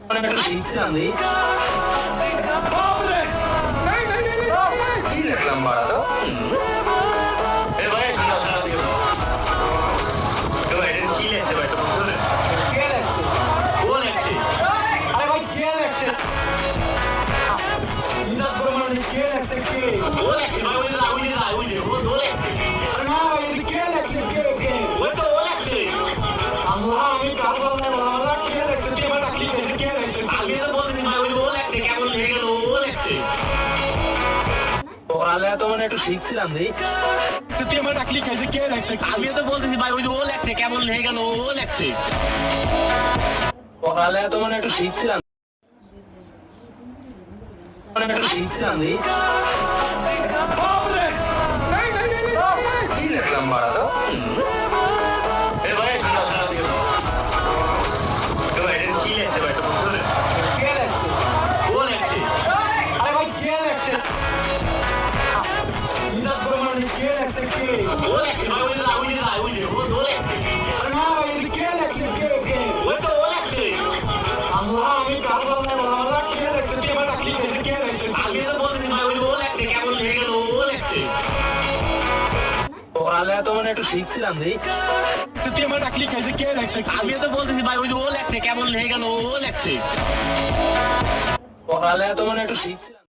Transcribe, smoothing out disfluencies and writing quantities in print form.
একটা শিখছিলাম রে। কি দেখলাম মারা তো এ ভাই শোনা শোনা দিও এ ভাই এটা কি লেখছে ভাই তো বুঝলে কে লাগছে? ও লেখছে আরে ভাই কে লাগছে? নিজাত প্রমাণ কে লাগছে কে? ও লেখছে ভাই ওই যে ও লেখছে আরে না ভাই এটা কে লাগছে কে কে? ওই তো ও লেখছে আল্লাহ আমি কাজ করতে বলা কে লাগছে কে বাটা কি লাগছে কে লাগছে? আমি তো বলতেছি ভাই ওই ও লেখছে কেমন লেগে গেল ও লেখছে পড়ালেখা তো মানে একটু শিখছিলাম রে। তুই আমার ডাকলি খাইছে কে লাগছে? আমি তো বলতেছি ভাই ওই যে ও লেখছে কেমন লেগে গেল ও লেখছে পড়ালেখা তো মানে একটু শিখছিলাম একটু শিখছিলাম রে। কি দেখলাম মারা তো এ ভাই শোনা শোনা দিও এ ভাই এটা কি লেখছে ভাই তো বুঝলে কে লাগছে? ও লেখছে আরে ভাই কে লাগছে? নিজাত প্রমাণ কে লাগছে কে? ও লেখছে ভাই ওই যে ও লেখছে আরে না ভাই এটা কে লাগছে কে কে? ওই তো ও লেখছে আল্লাহ আমি কাজ করতে বলা কে লাগছে কে বাটা কি লাগছে কে লাগছে? আমি তো বলতেছি ভাই ওই যে ও লেখছে কেমন লেগে গেল ও লেখছে পড়ালেখা তো মানে একটু শিখছিলাম রে। তুই আমার ডাকলি খাইছে কে লাগছে? আমি তো বলতেছি ভাই ওই যে ও লেখছে কেমন লেগে গেল ও লেখছে পড়ালেখা তো মানে একটু শিখছিলাম।